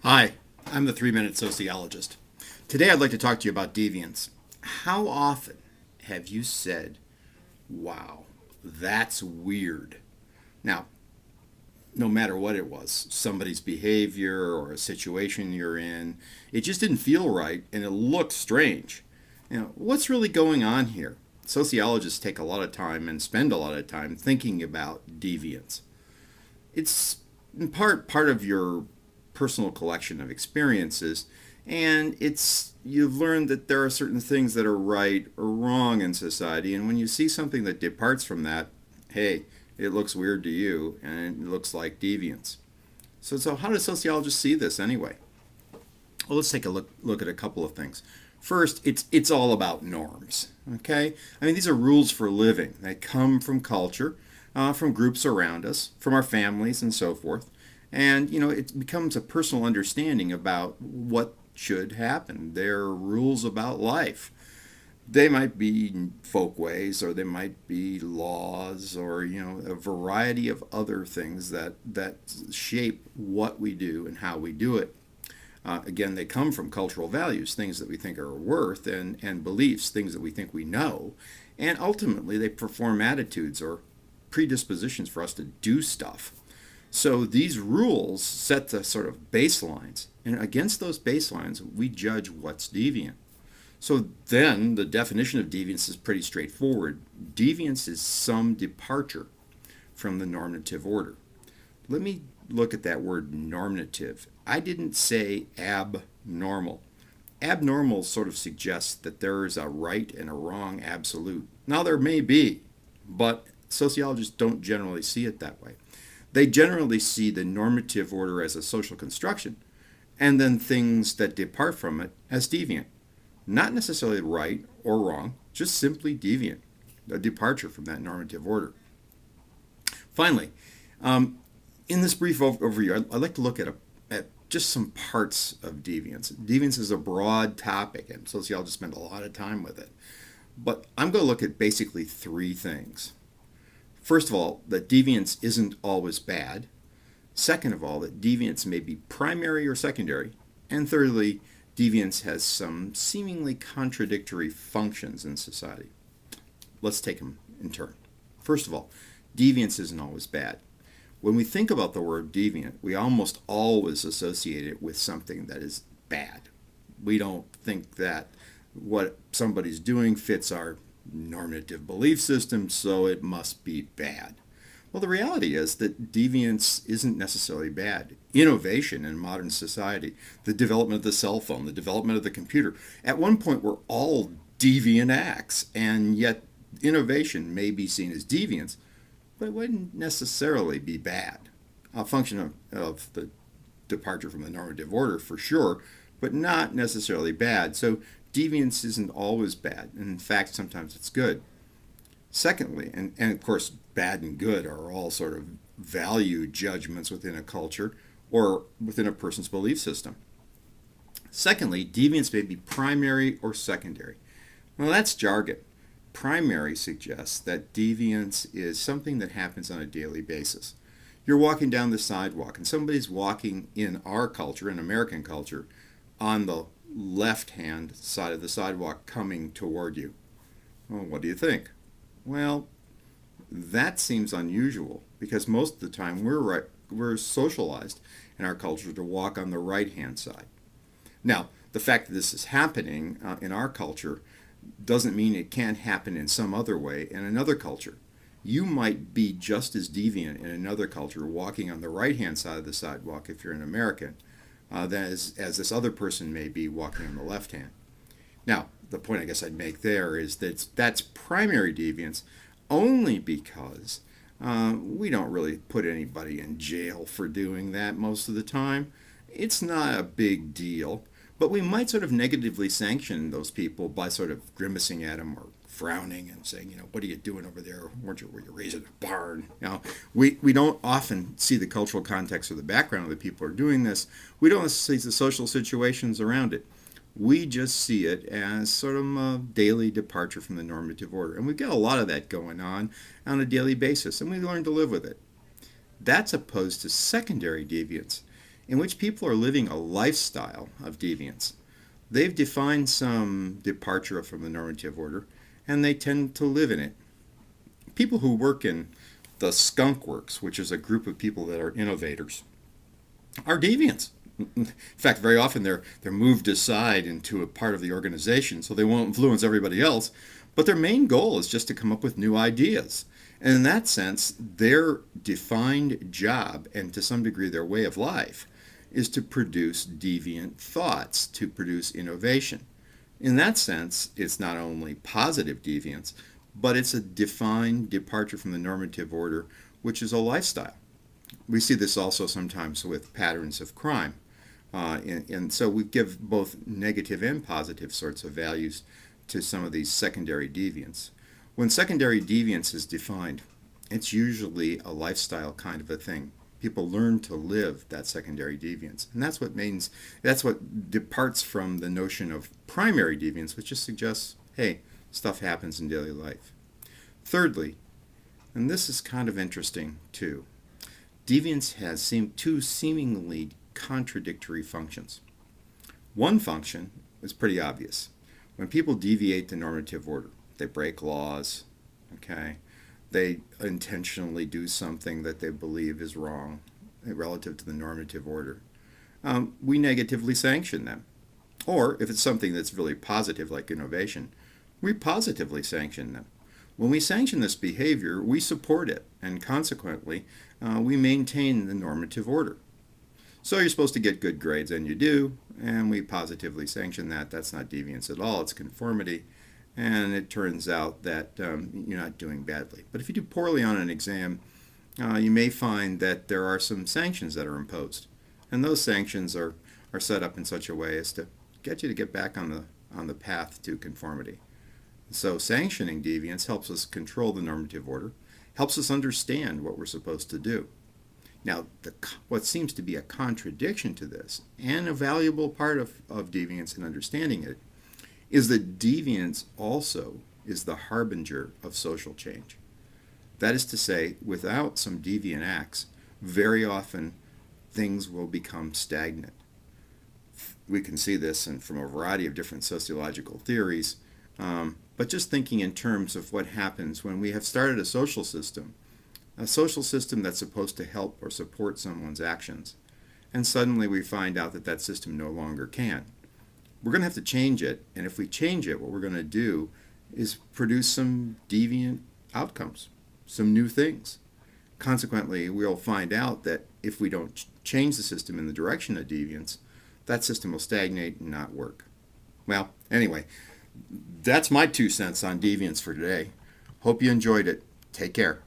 Hi, I'm the 3 Minute Sociologist. Today I'd like to talk to you about deviance. How often have you said, wow, that's weird? Now, no matter what it was, somebody's behavior or a situation you're in, it just didn't feel right and it looked strange. What's really going on here? Sociologists take a lot of time and spend a lot of time thinking about deviance. It's in part of your personal collection of experiences, and it's you've learned that there are certain things that are right or wrong in society, and when you see something that departs from that, hey, it looks weird to you and it looks like deviance. So how do sociologists see this anyway? Well, let's take a look at a couple of things. First, it's all about norms. Okay, I mean these are rules for living. They come from culture, from groups around us, from our families, and so forth. And it becomes a personal understanding about what should happen. They're rules about life. They might be folkways, or they might be laws, or a variety of other things that shape what we do and how we do it. Again, they come from cultural values, things that we think are worth, and beliefs, things that we think we know. And ultimately, they perform attitudes or predispositions for us to do stuff. So these rules set the sort of baselines, and against those baselines, we judge what's deviant. So then the definition of deviance is pretty straightforward. Deviance is some departure from the normative order. Let me look at that word normative. I didn't say abnormal. Abnormal sort of suggests that there is a right and a wrong absolute. Now there may be, but sociologists don't generally see it that way. They generally see the normative order as a social construction, and then things that depart from it as deviant. Not necessarily right or wrong, just simply deviant, a departure from that normative order. Finally, in this brief overview, I'd like to look at just some parts of deviance. Deviance is a broad topic, and sociologists spend a lot of time with it. But I'm going to look at basically three things. First of all, that deviance isn't always bad. Second of all, that deviance may be primary or secondary. And thirdly, deviance has some seemingly contradictory functions in society. Let's take them in turn. First of all, deviance isn't always bad. When we think about the word deviant, we almost always associate it with something that is bad. We don't think that what somebody's doing fits our normative belief system, so it must be bad. Well, the reality is that deviance isn't necessarily bad. Innovation in modern society, the development of the cell phone, the development of the computer, at one point were all deviant acts, and yet innovation may be seen as deviance, but it wouldn't necessarily be bad. A function of the departure from the normative order for sure, but not necessarily bad. So deviance isn't always bad. And in fact, sometimes it's good. Secondly, and of course, bad and good are all sort of value judgments within a culture or within a person's belief system. Secondly, deviance may be primary or secondary. Well, that's jargon. Primary suggests that deviance is something that happens on a daily basis. You're walking down the sidewalk and somebody's walking in our culture, in American culture, on the left-hand side of the sidewalk coming toward you. Well, what do you think? Well, that seems unusual because most of the time we're socialized in our culture to walk on the right-hand side. Now, the fact that this is happening in our culture doesn't mean it can't happen in some other way in another culture. You might be just as deviant in another culture walking on the right-hand side of the sidewalk if you're an American as this other person may be walking on the left hand. Now, the point I guess I'd make there is that that's primary deviance only because we don't really put anybody in jail for doing that most of the time. It's not a big deal, but we might sort of negatively sanction those people by sort of grimacing at them or frowning and saying, what are you doing over there? Were you raised in a barn? We don't often see the cultural context or the background of the people who are doing this. We don't see the social situations around it. We just see it as sort of a daily departure from the normative order. And we've got a lot of that going on a daily basis, and we learn to live with it. That's opposed to secondary deviance. in which people are living a lifestyle of deviance. They've defined some departure from the normative order, and they tend to live in it. People who work in the skunk works, which is a group of people that are innovators, are deviants. In fact, very often they're moved aside into a part of the organization so they won't influence everybody else, but their main goal is just to come up with new ideas. And in that sense, their defined job, and to some degree their way of life, is to produce deviant thoughts, to produce innovation. In that sense, it's not only positive deviance, but it's a defined departure from the normative order, which is a lifestyle. We see this also sometimes with patterns of crime. And so we give both negative and positive sorts of values to some of these secondary deviants. When secondary deviance is defined, it's usually a lifestyle kind of a thing. People learn to live that secondary deviance. And that's what departs from the notion of primary deviance, which just suggests, hey, stuff happens in daily life. Thirdly, and this is kind of interesting too, deviance has two seemingly contradictory functions. One function is pretty obvious. When people deviate the normative order, they break laws, okay? They intentionally do something that they believe is wrong relative to the normative order. We negatively sanction them. Or if it's something that's really positive, like innovation, we positively sanction them. When we sanction this behavior, we support it, and consequently, we maintain the normative order. So you're supposed to get good grades, and you do, and we positively sanction that. That's not deviance at all, it's conformity, and it turns out that you're not doing badly. But if you do poorly on an exam, you may find that there are some sanctions that are imposed, and those sanctions are set up in such a way as to get you to get back on the path to conformity. So sanctioning deviance helps us control the normative order, helps us understand what we're supposed to do. Now, what seems to be a contradiction to this, and a valuable part of deviance and understanding it, is that deviance also is the harbinger of social change. That is to say, without some deviant acts, very often things will become stagnant. We can see this from a variety of different sociological theories, but just thinking in terms of what happens when we have started a social system that's supposed to help or support someone's actions, and suddenly we find out that that system no longer can. We're going to have to change it, and if we change it, what we're going to do is produce some deviant outcomes, some new things. Consequently, we'll find out that if we don't change the system in the direction of deviance, that system will stagnate and not work. Well, anyway, that's my 2 cents on deviance for today. Hope you enjoyed it. Take care.